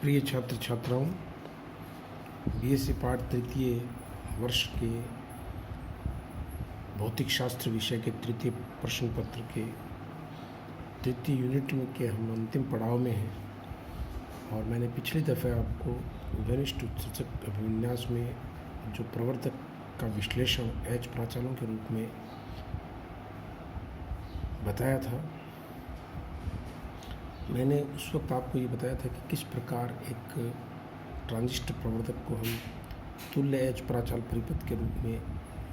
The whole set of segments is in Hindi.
प्रिय छात्र छात्राओं, बीएससी पाठ तृतीय वर्ष के भौतिक शास्त्र विषय के तृतीय प्रश्न पत्र के तृतीय यूनिट में के हम अंतिम पड़ाव में हैं। और मैंने पिछली दफ़े आपको घनिष्ठ उत्सर्जक अभिविन्यास में जो प्रवर्तक का विश्लेषण एच प्राचालों के रूप में बताया था, मैंने उस वक्त आपको ये बताया था कि किस प्रकार एक ट्रांजिस्टर प्रवर्धक को हम तुल्य एच प्राचाल परिपथ के रूप में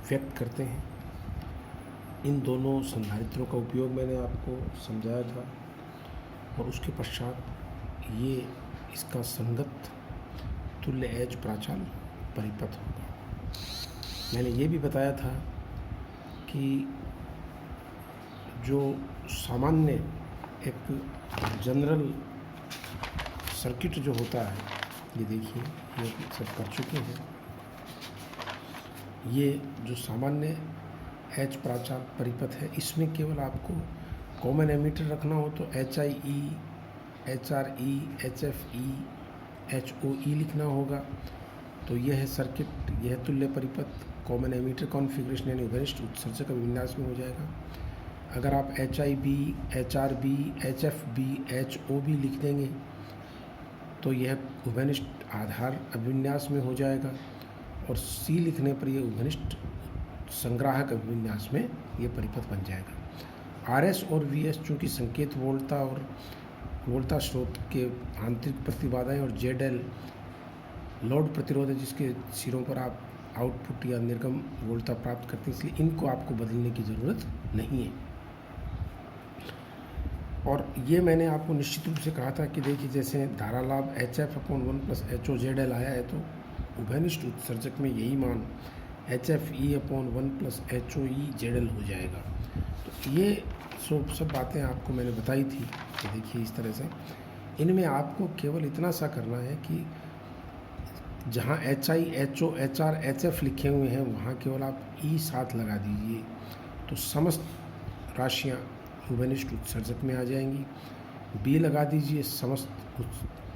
व्यक्त करते हैं। इन दोनों संधारित्रों का उपयोग मैंने आपको समझाया था और उसके पश्चात ये इसका संगत तुल्य एच प्राचाल परिपथ होगा। मैंने ये भी बताया था कि जो सामान्य एक जनरल सर्किट जो होता है, ये देखिए, ये सब कर चुके हैं। ये जो सामान्य एच प्राचाल परिपथ है, इसमें केवल आपको कॉमन एमीटर रखना हो तो HIE, HRE, HFE, HOE लिखना होगा। तो यह है सर्किट, यह तुल्य परिपथ कॉमन एमीटर कॉन्फ़िगरेशन यानी घनिष्ठ उत्सर्जक अभिविन्यास में हो जाएगा। अगर आप HIB, HRB, HFB, HOB लिख देंगे तो यह उभयनिष्ठ आधार अभिविन्यास में हो जाएगा और C लिखने पर यह उभयनिष्ठ संग्राहक अभिविन्यास में यह परिपथ बन जाएगा। RS और VS चूँकि संकेत वोल्टता और वोल्टता स्रोत के आंतरिक प्रतिबाधाएं और ZL लोड प्रतिरोध है जिसके सिरों पर आप आउटपुट या निर्गम वोल्टता प्राप्त करते हैं, इसलिए इनको आपको बदलने की ज़रूरत नहीं है। और ये मैंने आपको निश्चित रूप से कहा था कि देखिए, जैसे धारा लाभ HF/1 + HOZL आया है तो उभयनिष्ठ उत्सर्जक में यही मान HFE/1 + HOEZL हो जाएगा। तो ये सब बातें आपको मैंने बताई थी कि देखिए इस तरह से इनमें आपको केवल इतना सा करना है कि जहाँ HI, HO, HR, HF लिखे हुए हैं वहाँ केवल आप E साथ लगा दीजिए तो समस्त राशियाँ उभयनिष्ठ उत्सर्जक में आ जाएंगी। B लगा दीजिए, समस्त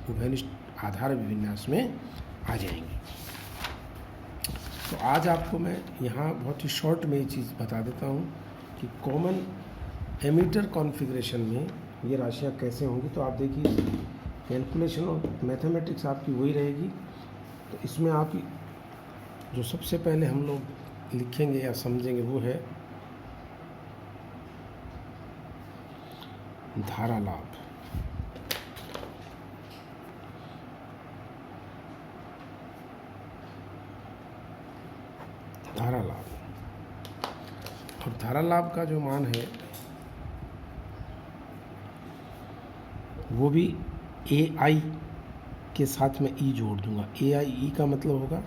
उभयनिष्ठ आधार अभिविन्यास में आ जाएंगी। तो आज आपको मैं यहाँ बहुत ही शॉर्ट में ये चीज़ बता देता हूँ कि कॉमन एमीटर कॉन्फ़िगरेशन में ये राशियाँ कैसे होंगी। तो आप देखिए, कैलकुलेशन और मैथमेटिक्स आपकी वही रहेगी। तो इसमें आप जो सबसे पहले हम लोग लिखेंगे या समझेंगे वो है धारा लाभ। धारा लाभ और धारा लाभ का जो मान है वो भी AI के साथ में E जोड़ दूंगा। AIE का मतलब होगा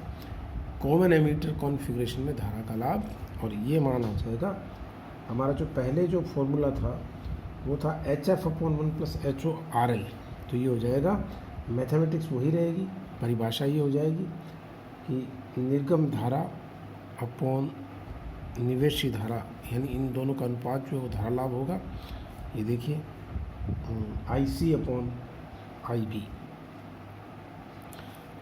कॉमन एमीटर कॉन्फ़िगरेशन में धारा का लाभ, और ये मान आ जाएगा हमारा जो पहले जो फॉर्मूला था वो था HF/1 + HORL। तो ये हो जाएगा, मैथमेटिक्स वही रहेगी, परिभाषा ये हो जाएगी कि निर्गम धारा अपॉन निवेशी धारा, यानी इन दोनों का अनुपात जो है वो धारा लाभ होगा। ये देखिए IC/IB,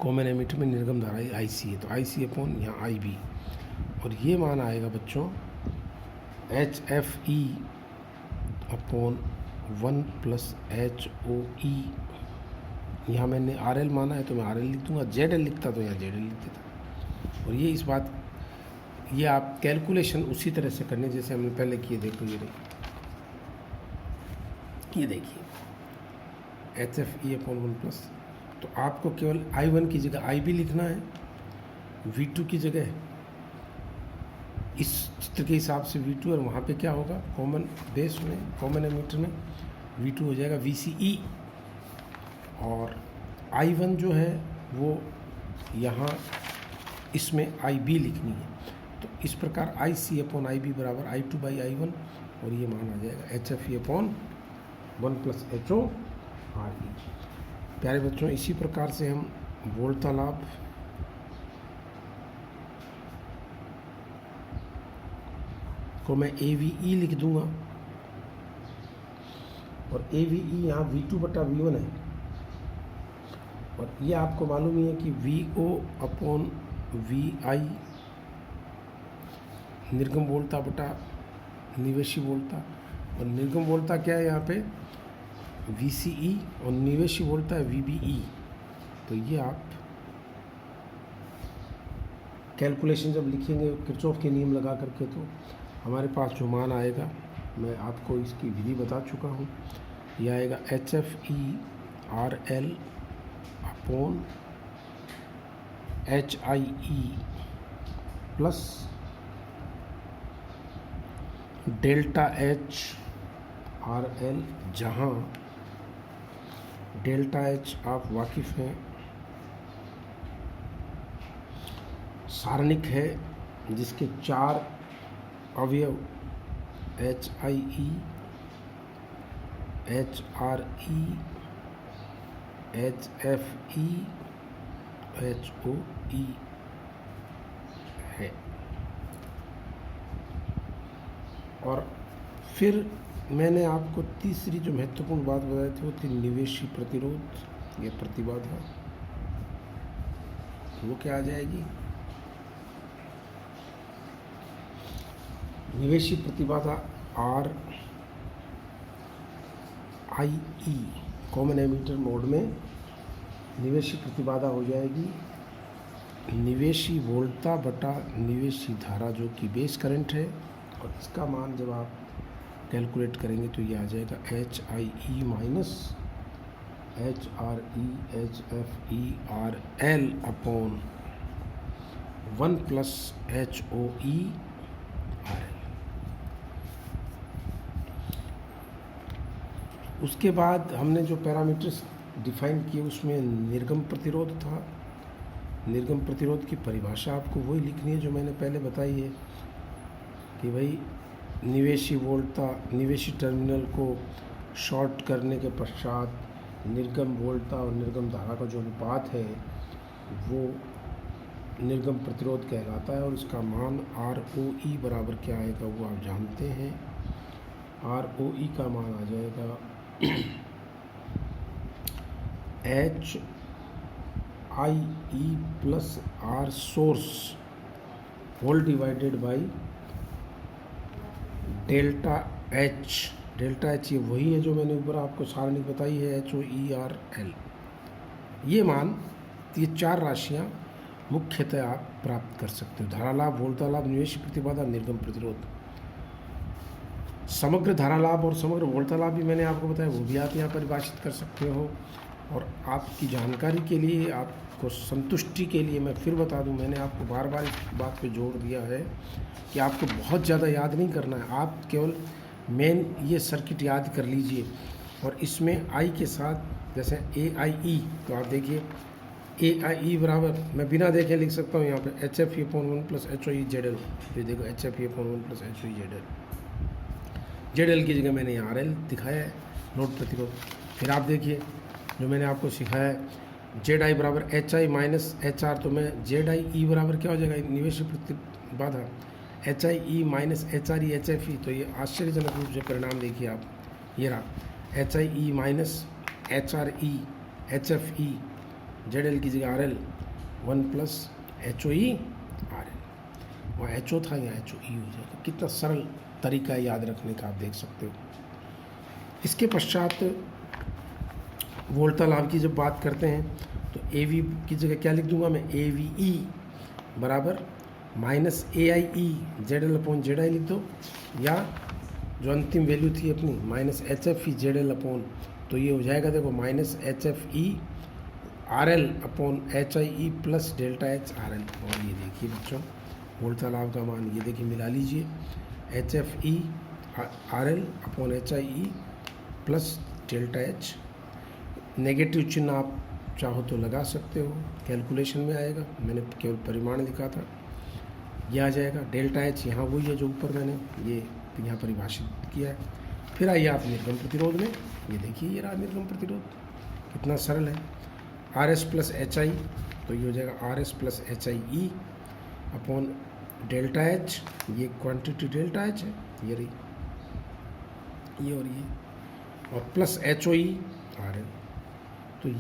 कॉमन एमीटर में निर्गम धारा IC है तो IC/ यहाँ IB, और ये मान आएगा बच्चों HFE/1 + HOE। यहाँ मैंने RL माना है तो मैं RL लिख दूँगा, ZL लिखता तो यहाँ ZL लिख देता। और ये इस बात ये आप कैलकुलेशन उसी तरह से करने जैसे हमने पहले किए। देखो ये देखिए HFE/1 तो आपको केवल I1 की जगह IB लिखना है, V2 की जगह इस चित्र के हिसाब से V2, और वहाँ पे क्या होगा, कॉमन बेस में कॉमन एमीटर में V2 हो जाएगा VCE, और I1 जो है वो यहाँ इसमें IB लिखनी है। तो इस प्रकार IC/IB = I2/I1, और ये मान आ जाएगा HFE/1 + HORE। प्यारे बच्चों, इसी प्रकार से हम वोल्टता लाभ, को मैं AVE लिख दूंगा, और AVE यहाँ V2/V1 है। और ये आपको मालूम ही है कि VO अपॉन VI निर्गम वोल्टता बटा निवेशी वोल्टता, और निर्गम वोल्टता क्या है यहाँ पे VCE और निवेशी वोल्टता है VBE। तो ये आप कैलकुलेशन जब लिखेंगे किरचॉफ के नियम लगा करके, तो हमारे पास जो मान आएगा, मैं आपको इसकी विधि बता चुका हूँ, यह आएगा HFE/RL upon HIE plus delta HRL, जहाँ डेल्टा H आप वाकिफ़ हैं सारणिक है जिसके 4 अवयव HIE, HRE, HFE, HOE है। और फिर मैंने आपको तीसरी जो महत्वपूर्ण बात बताई थी वो थी निवेशी प्रतिरोध या प्रतिबाधा। वो क्या आ जाएगी? निवेशी प्रतिबाधा RIE कॉमन एमीटर मोड में निवेशी प्रतिबाधा हो जाएगी निवेशी वोल्टता बटा निवेशी धारा, जो कि बेस करंट है, और इसका मान जब आप कैलकुलेट करेंगे तो ये आ जाएगा HIE minus HRE HFE RL upon 1 plus HOE RL। उसके बाद हमने जो पैरामीटर्स डिफाइन किए उसमें निर्गम प्रतिरोध था। निर्गम प्रतिरोध की परिभाषा आपको वही लिखनी है जो मैंने पहले बताई है कि भाई निवेशी वोल्टता, निवेशी टर्मिनल को शॉर्ट करने के पश्चात निर्गम वोल्टता और निर्गम धारा का जो अनुपात है वो निर्गम प्रतिरोध कहलाता है, और इसका मान ROE बराबर क्या आएगा वो आप जानते हैं। ROE का मान आ जाएगा HIE plus R source whole divided by delta H। Delta H ये वही है जो मैंने ऊपर आपको सारणी बताई है, HOERL। ये मान, ये 4 राशियाँ मुख्यतः आप प्राप्त कर सकते हो। धारा लाभ, वोल्टता लाभ, निवेशी प्रतिबाधा, निर्गम प्रतिरोध। समग्र धारा लाभ और समग्र वोल्टता लाभ भी मैंने आपको बताया, वो भी आप यहाँ परिभाषित कर सकते हो। और आपकी जानकारी के लिए, आपको संतुष्टि के लिए मैं फिर बता दूं, मैंने आपको बार बार इस बात पे जोर दिया है कि आपको बहुत ज़्यादा याद नहीं करना है, आप केवल मेन ये सर्किट याद कर लीजिए। और इसमें आई के साथ जैसे AIE, तो आप देखिए AIE बराबर, मैं बिना देखे लिख सकता हूँ यहाँ पे HFE/1 प्लस HOE/ZL। ये देखो HFE/1 प्लस HOE/ZL। ZL की जगह मैंने यहाँ RL दिखाया है, लोड प्रतिरोध। फिर आप देखिए जो मैंने आपको सिखाया है ZI बराबर HI माइनस HR, तो मैं ZIE बराबर क्या हो जाएगा निवेशी प्रतिबाधा HIE माइनस HRE HFE। तो ये आश्चर्यजनक रूप से परिणाम देखिए आप, ये रहा HIE minus HRE HFE, ZL की जगह RL 1 प्लस HOE RL, वहाँ HO था यहाँ HOE हो जाएगा। कितना सरल तरीका है याद रखने का, आप देख सकते हो। इसके पश्चात वोल्टता लाभ की जब बात करते हैं तो AV की जगह क्या लिख दूंगा मैं, AVE बराबर minus AIE ZL upon ZI लिख दो, या जो अंतिम वैल्यू थी अपनी माइनस HFE ZL अपॉन, तो ये हो जाएगा देखो minus HFE RL upon HIE plus delta H RL। और ये देखिए बच्चों वोल्टता लाभ का मान ये देखिए मिला लीजिए, HFE RL upon HIE plus delta H। Negative चिन्ह आप चाहो तो लगा सकते हो, कैलकुलेशन में आएगा, मैंने केवल परिमाण लिखा था। यह आ जाएगा डेल्टा H, यहाँ वही है जो ऊपर मैंने ये यहाँ परिभाषित किया है। फिर आइए आप निर्गम प्रतिरोध में, ये देखिए ये रहा निर्गम प्रतिरोध, कितना सरल है। RS प्लस HI, तो ये हो जाएगा RS plus HIE upon delta H, ये क्वांटिटी डेल्टा H है, ये रही ये, और ये, और प्लस HOE RL।